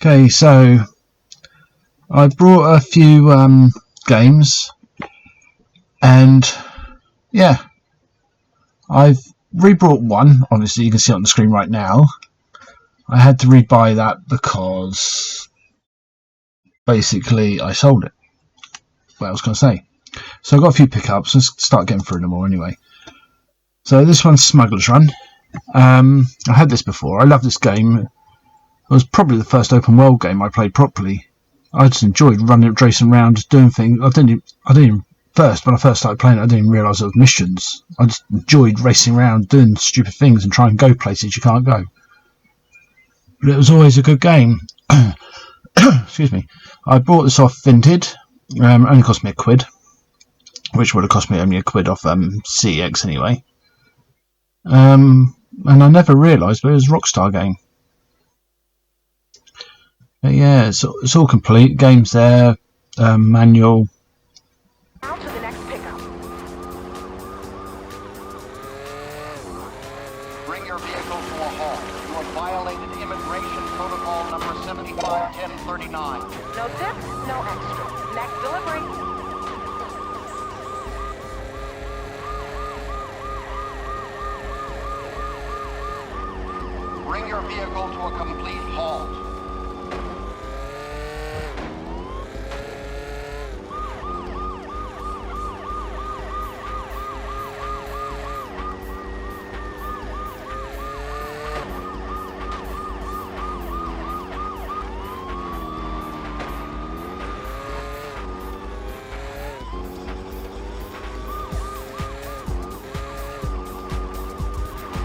Okay, so I brought a few games, and yeah, I've re-brought one. Obviously, you can see it on the screen right now. I had to rebuy that because basically I sold it. What else can I say? So I've got a few pickups. Let's start getting through them all anyway. So this one's Smuggler's Run. I had this before. I love this game. It was probably the first open world game I played properly. I just enjoyed racing around, just doing things. When I first started playing it, I didn't even realise it was missions. I just enjoyed racing around, doing stupid things and trying to go places you can't go. But it was always a good game. Excuse me. I bought this off Vinted. Only cost me £1, which would have cost me only £1 off CEX anyway. And I never realised, but it was a Rockstar game. But yeah, it's all complete. Game's there, manual. Out to the next pickup. Bring your vehicle to a halt. You have violated immigration protocol number 751039. No tips, no extra. Next delivery. Bring your vehicle to a complete halt.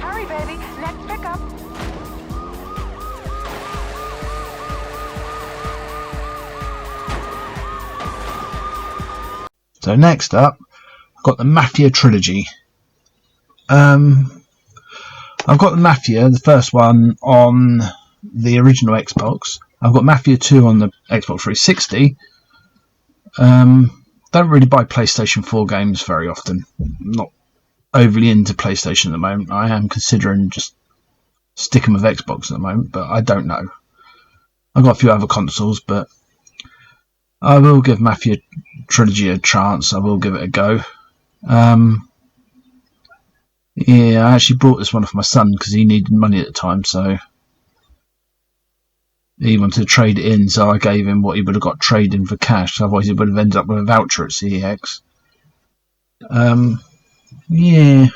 Hurry, baby. Next pickup. So next up, I've got the Mafia trilogy. I've got the Mafia, the first one, on the original Xbox. I've got Mafia 2 on the Xbox 360. Don't really buy PlayStation 4 games very often. I'm not overly into PlayStation at the moment. I am considering just sticking with Xbox at the moment, but I don't know. I've got a few other consoles, but I will give Mafia trilogy a chance. I will give it a go. Yeah, I actually brought this one off my son because he needed money at the time, so he wanted to trade it in, so I gave him what he would have got trade in for cash. Otherwise, he would have ended up with a voucher at CEX. Yeah,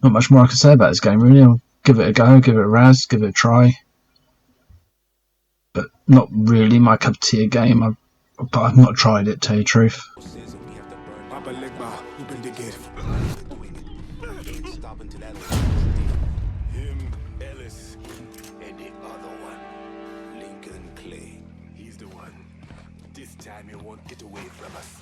not much more I can say about this game, really. I'll give it a go, give it a razz, give it a try. But not really my cup of tea game. But I've not tried it, to tell you the truth. Him, Ellis, and the other one, Lincoln Clay. He's the one. This time he won't get away from us.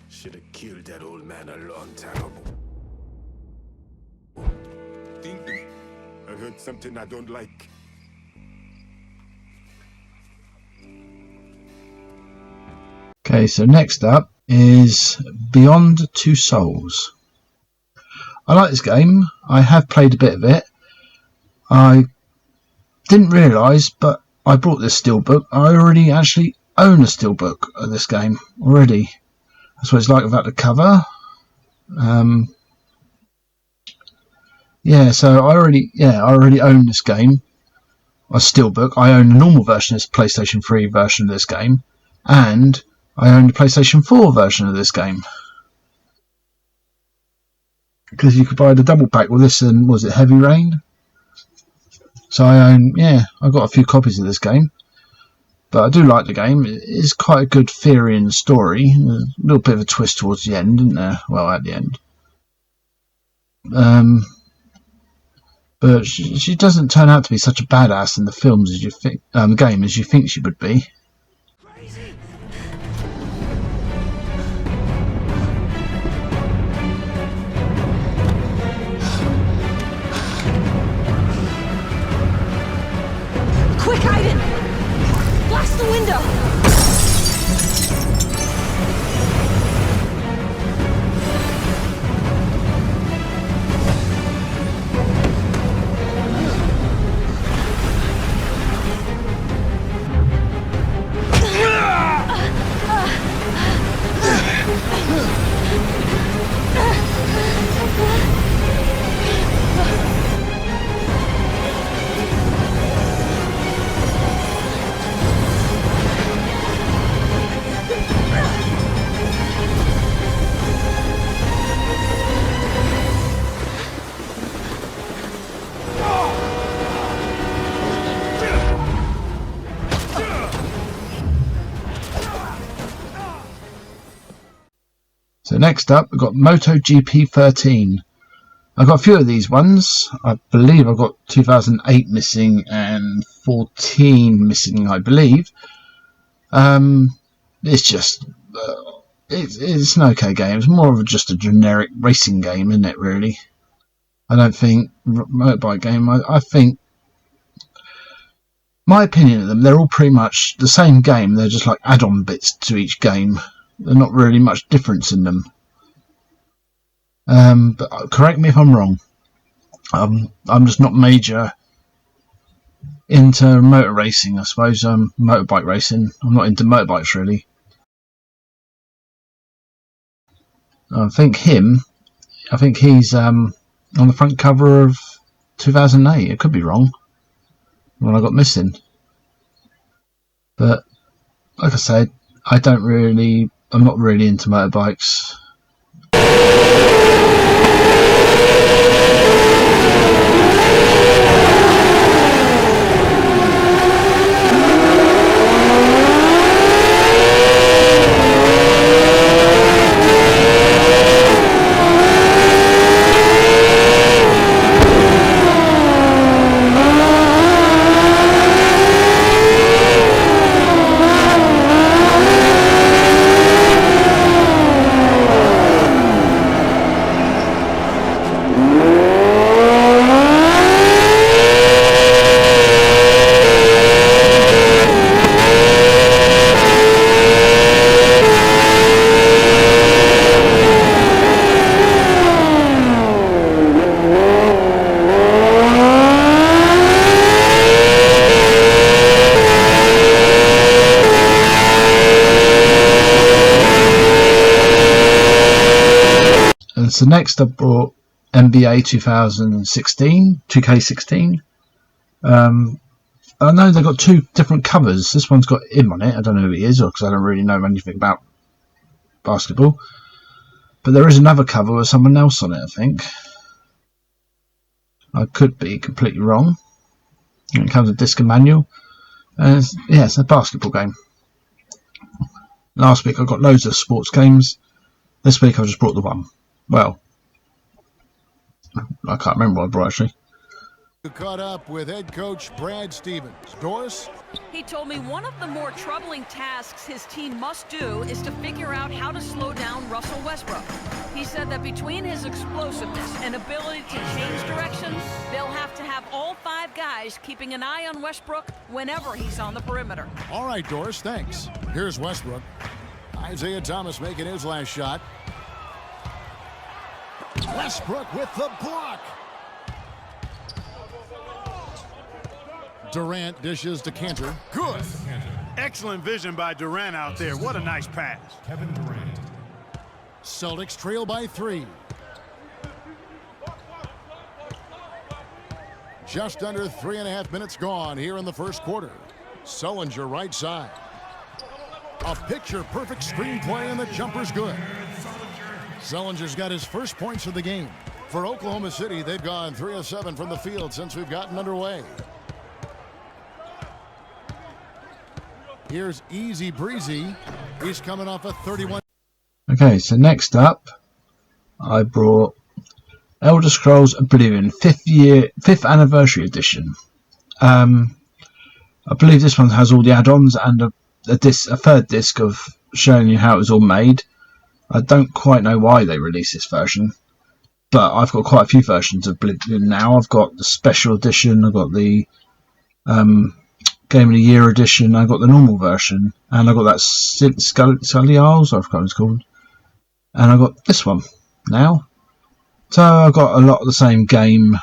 Should have killed that old man a long time ago. Think I heard something I don't like. Okay, so next up is Beyond Two Souls. I like this game. I have played a bit of it. I didn't realise, but I bought this steelbook. I already actually own a steelbook of this game already. That's what it's like without the cover. Yeah, so I already own this game. A steelbook. I own the normal version of this PlayStation 3 version of this game, and I own the PlayStation 4 version of this game. Because you could buy the double pack with this and was it Heavy Rain? So I got a few copies of this game. But I do like the game. It is quite a good theory and story. A little bit of a twist towards the end, isn't there? Well, at the end. But she doesn't turn out to be such a badass in the films as you think, game as you think she would be. Quick, Aiden! Blast the window! So next up, we've got MotoGP 13. I've got a few of these ones. I believe I've got 2008 missing and 14 missing, I believe. It's just... it's an okay game. It's more of just a generic racing game, isn't it, really? I don't think... motorbike game, I think... my opinion of them, they're all pretty much the same game. They're just like add-on bits to each game. There's not really much difference in them. But correct me if I'm wrong. I'm just not major into motor racing, I suppose. Motorbike racing. I'm not into motorbikes really. I think he's on the front cover of 2008. It could be wrong. When I got missing. But like I said, I'm not really into motorbikes. So next I brought NBA 2016, 2K16. I know they've got two different covers. This one's got him on it. I don't know who he is, because I don't really know anything about basketball. But there is another cover with someone else on it, I think. I could be completely wrong. It comes with disc and manual. And it's a basketball game. Last week I got loads of sports games. This week I just brought the one. Well, I can't remember what I brought actually. You caught up with head coach Brad Stevens. Doris? He told me one of the more troubling tasks his team must do is to figure out how to slow down Russell Westbrook. He said that between his explosiveness and ability to change directions, they'll have to have all 5 guys keeping an eye on Westbrook whenever he's on the perimeter. All right, Doris, thanks. Here's Westbrook. Isaiah Thomas making his last shot. Westbrook with the block. Durant dishes to Cantor. Good. Excellent vision by Durant out there. What a nice pass. Kevin Durant. Celtics trail by 3. Just under 3.5 minutes gone here in the first quarter. Sullinger right side. A picture-perfect screenplay, and the jumper's good. Sullinger's got his first points of the game. For Oklahoma City, they've gone 3 of 7 from the field since we've gotten underway. Here's Easy Breezy. He's coming off a 31. Okay, so next up, I brought Elder Scrolls Oblivion 5th Anniversary Edition. I believe this one has all the add-ons and a third disc of showing you how it was all made. I don't quite know why they released this version, but I've got quite a few versions of Oblivion now. I've got the special edition, I've got the Game of the Year edition, I've got the normal version, and I've got that Scully Isles, I forgot what it's called, and I've got this one now. So I've got a lot of the same game,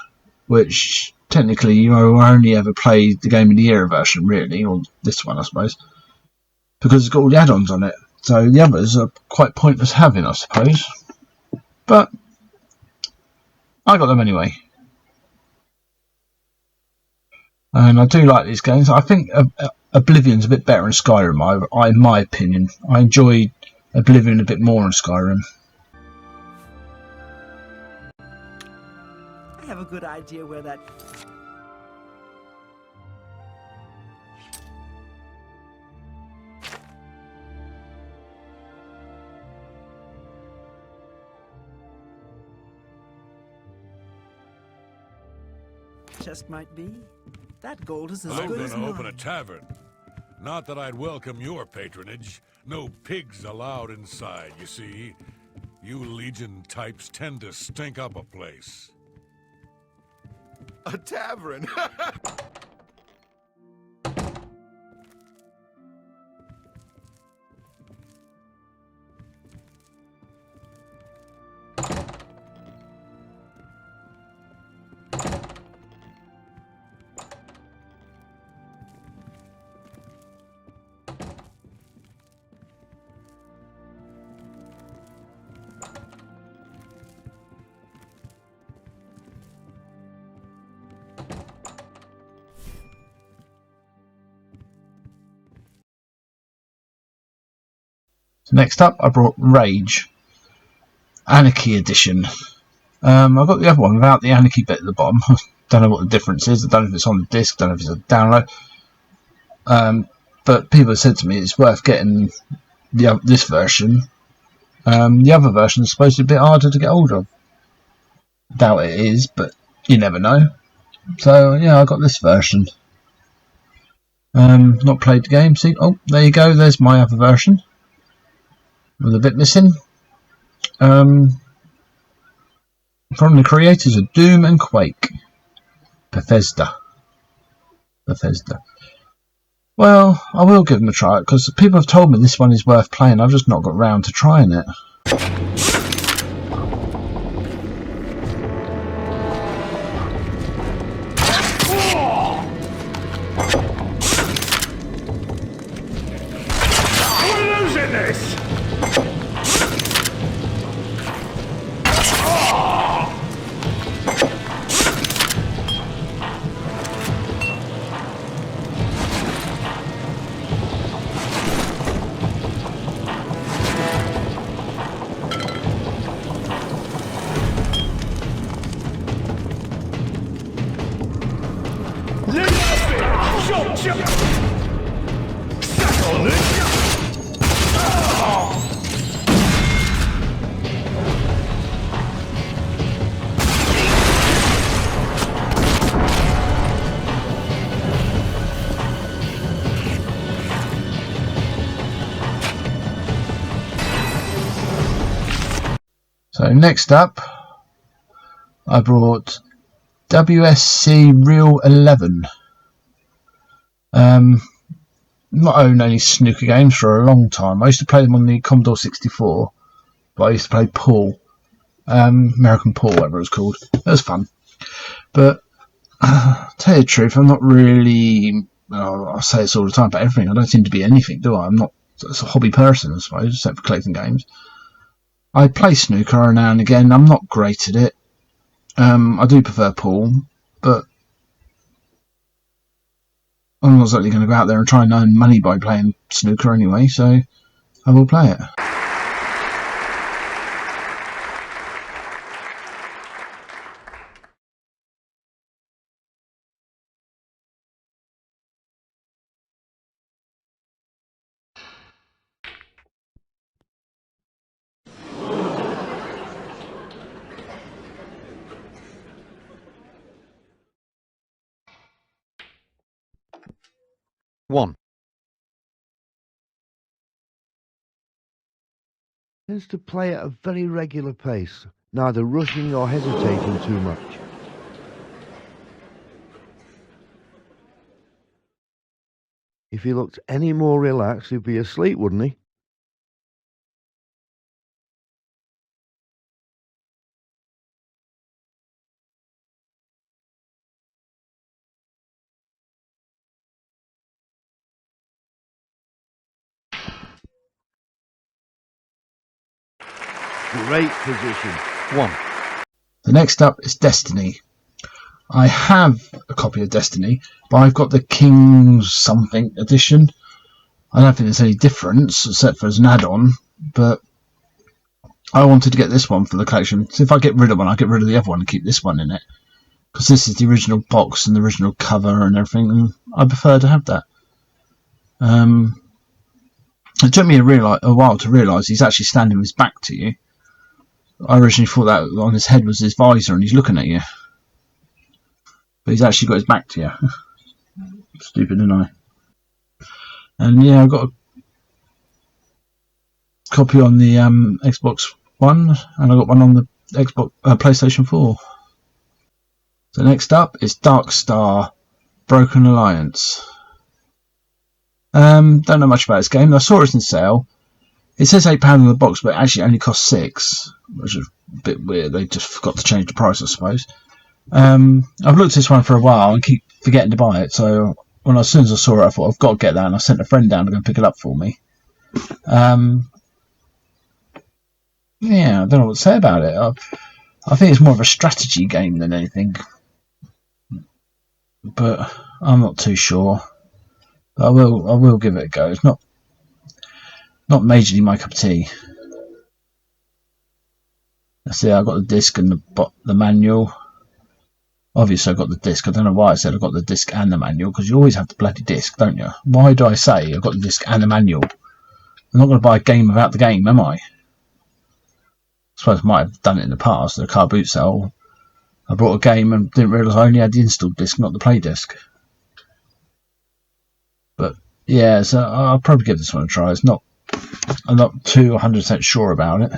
which technically you only ever play the Game of the Year version, really, or this one, I suppose, because it's got all the add-ons on it. So the others are quite pointless having, I suppose. But I got them anyway. And I do like these games. I think Oblivion's a bit better in Skyrim, in my opinion. I enjoyed Oblivion a bit more in Skyrim. I have a good idea where that... chest might be. That gold is as I'm good as gonna mine. open a tavern. Not that I'd welcome your patronage. No pigs allowed inside, you see. You Legion types tend to stink up a place. A tavern? Next up, I brought Rage Anarchy Edition. I got the other one without the Anarchy bit at the bottom. Don't know what the difference is. I don't know if it's on the disc. Don't know if it's a download. But people have said to me it's worth getting this version. The other version is supposed to be a bit harder to get hold of. Doubt it is, but you never know. So yeah, I got this version. Not played the game. See, oh, there you go. There's my other version. With a bit missing. From the creators of Doom and Quake. Bethesda. Well, I will give them a try because people have told me this one is worth playing. I've just not got round to trying it. We're losing this! So next up, I brought WSC Real 11. Not owned any snooker games for a long time. I used to play them on the Commodore 64, but I used to play pool, American pool, whatever it was called. It was fun, but tell you the truth, I'm not really. I say this all the time, but everything. I don't seem to be anything, do I? I'm not a hobby person, I suppose, except for collecting games. I play snooker now and again. I'm not great at it. I do prefer pool, but I'm not exactly going to go out there and try and earn money by playing snooker anyway, so I will play it. 1. Tends to play at a very regular pace, neither rushing or hesitating too much. If he looked any more relaxed, he'd be asleep, wouldn't he? Great position. 1. The next up is Destiny. I have a copy of Destiny, but I've got the King's something edition. I don't think there's any difference except for as an add-on, but I wanted to get this one for the collection. So if I get rid of one, I'll get rid of the other one and keep this one in it, because this is the original box and the original cover and everything, and I prefer to have that. It took me a while to realise he's actually standing with his back to you. I originally thought that on his head was his visor and he's looking at you, but he's actually got his back to you. Stupid, isn't I? And yeah, I've got a copy on the Xbox One, and I got one on the Xbox PlayStation 4. So next up is Dark Star Broken Alliance. Don't know much about this game. I saw it in sale. It says £8 in the box, but it actually only costs £6, which is a bit weird. They just forgot to change the price, I suppose. I've looked at this one for a while and keep forgetting to buy it, so as soon as I saw it, I thought I've got to get that, and I sent a friend down to go and pick it up for me. Yeah, I don't know what to say about it. I think it's more of a strategy game than anything, but I'm not too sure. But I will give it a go. It's not majorly my cup of tea. See, I got the disc and the manual. Obviously, I got the disc. I don't know why I said I got the disc and the manual, because you always have the bloody disc, don't you? Why do I say I got the disc and the manual? I'm not going to buy a game without the game, am I? I suppose I might have done it in the past at a car boot sale. I brought a game and didn't realise I only had the install disc, not the play disc. But yeah, so I'll probably give this one a try. I'm not too 100% sure about it.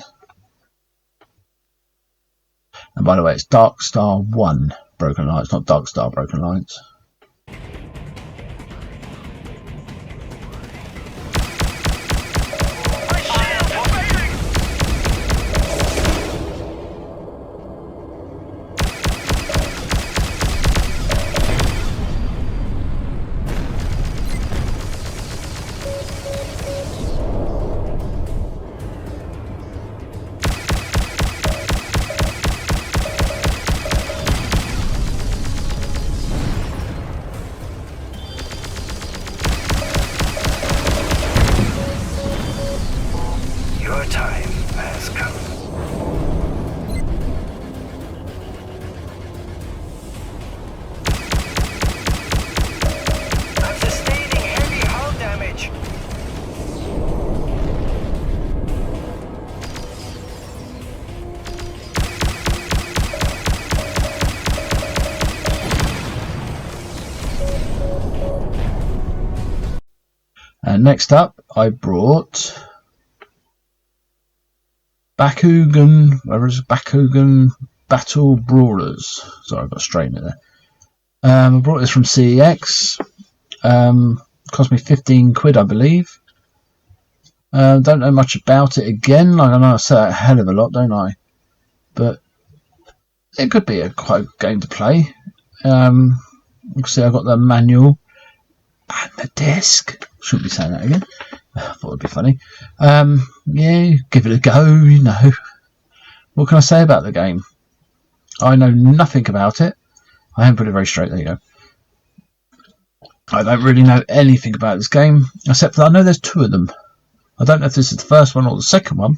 And by the way, it's Dark Star 1 Broken Alliance, not Dark Star Broken Alliance. And next up, I brought Bakugan, where is Bakugan Battle Brawlers. Sorry, I got straight in there. I brought this from CEX. Cost me £15, I believe. Don't know much about it again. I know I say a hell of a lot, don't I? But it could be a quite good game to play. See, I got the manual and the disc. Shouldn't be saying that again. I thought it'd be funny. Yeah, give it a go, you know. What can I say about the game? I know nothing about it. I haven't put it very straight, there you go. I don't really know anything about this game, except that I know there's 2 of them. I don't know if this is the first one or the second one,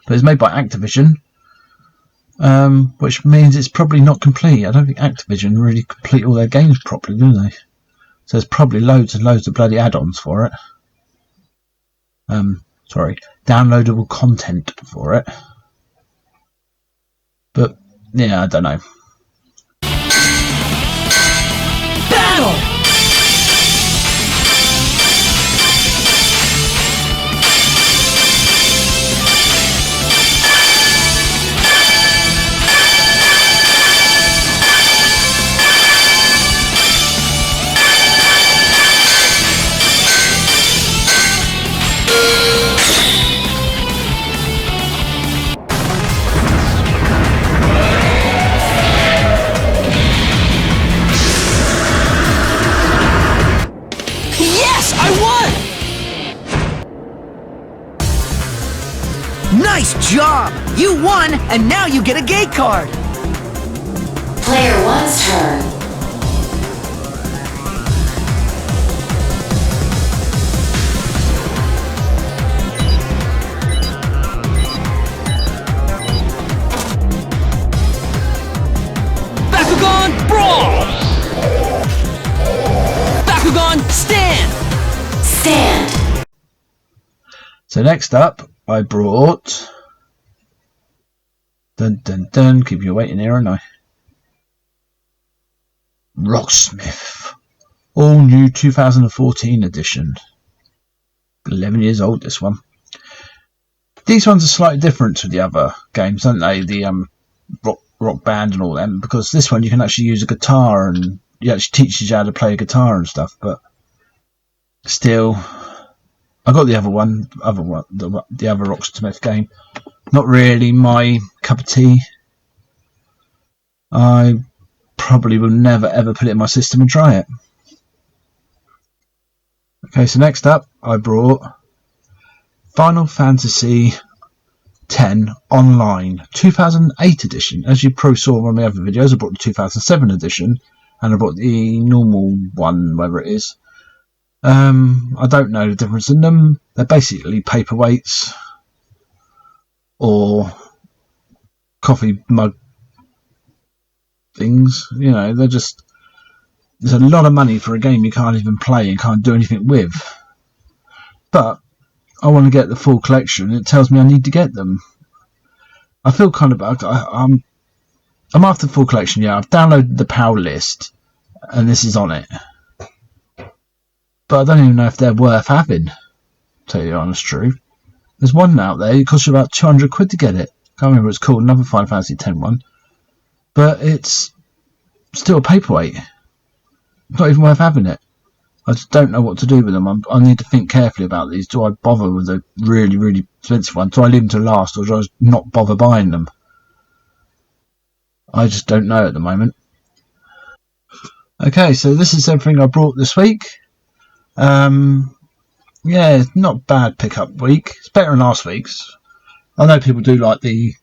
but it's made by Activision, which means it's probably not complete. I don't think Activision really complete all their games properly, do they? So there's probably loads and loads of bloody add-ons for it. Sorry, downloadable content for it. But yeah, I don't know. Battle! job! You won, and now you get a gate card! Player 1's turn. Bakugan Brawl! Bakugan Stand! Stand! So next up, I brought... Dun dun dun, keep you waiting here, aren't I? Rocksmith. All new 2014 edition. 11 years old, this one. These ones are slightly different to the other games, aren't they? The rock band and all them, because this one you can actually use a guitar and it actually teaches you how to play a guitar and stuff, but still, I got the other one, the other Rocksmith game. Not really my cup of tea. I probably will never ever put it in my system and try it. Okay, so next up I brought Final Fantasy X Online 2008 edition. As you probably saw on my other videos, I brought the 2007 edition and I brought the normal one, whatever it is. I don't know the difference in them. They're basically paperweights or coffee mug things. You know, they're just... There's a lot of money for a game you can't even play and can't do anything with. But I want to get the full collection. It tells me I need to get them. I feel kind of... I'm after the full collection, yeah. I've downloaded the PAL list and this is on it. But I don't even know if they're worth having, to tell you the honest truth. There's one out there, it costs you about 200 quid to get it. Can't remember what it's called, another Final Fantasy X one. But it's still a paperweight. Not even worth having it. I just don't know what to do with them. I need to think carefully about these. Do I bother with a really, really expensive one? Do I leave them to last, or do I just not bother buying them? I just don't know at the moment. Okay, so this is everything I brought this week. Yeah, not bad pickup week. It's better than last week's. I know people do like the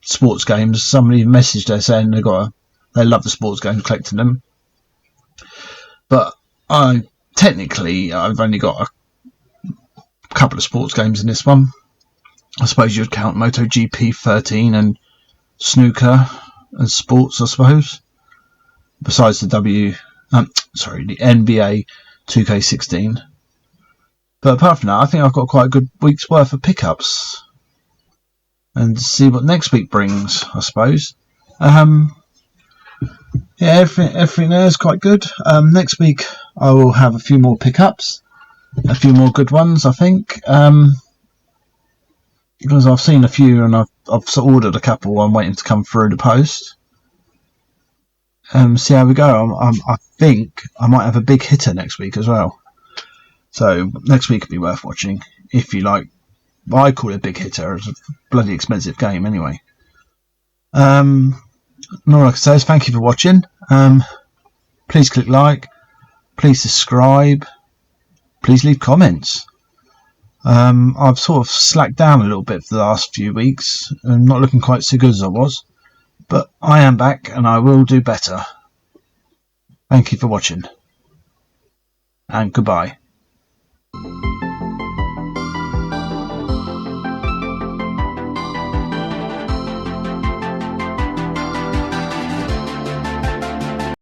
sports games. Somebody messaged us saying they love the sports games, collecting them. But I've only got a couple of sports games in this one. I suppose you'd count MotoGP 13 and snooker and sports, I suppose. Besides the the NBA 2K16. But apart from that, I think I've got quite a good week's worth of pickups. And see what next week brings, I suppose. Yeah, everything there is quite good. Next week I will have a few more pickups. A few more good ones, I think. Because I've seen a few and I've ordered a couple. I'm waiting to come through the post. See how we go. I think I might have a big hitter next week as well. So next week will be worth watching if you like. I call it a big hitter. It's a bloody expensive game anyway. And all I can say is thank you for watching. Please click like. Please subscribe. Please leave comments. I've sort of slacked down a little bit for the last few weeks. I'm not looking quite so good as I was. But I am back and I will do better. Thank you for watching. And goodbye.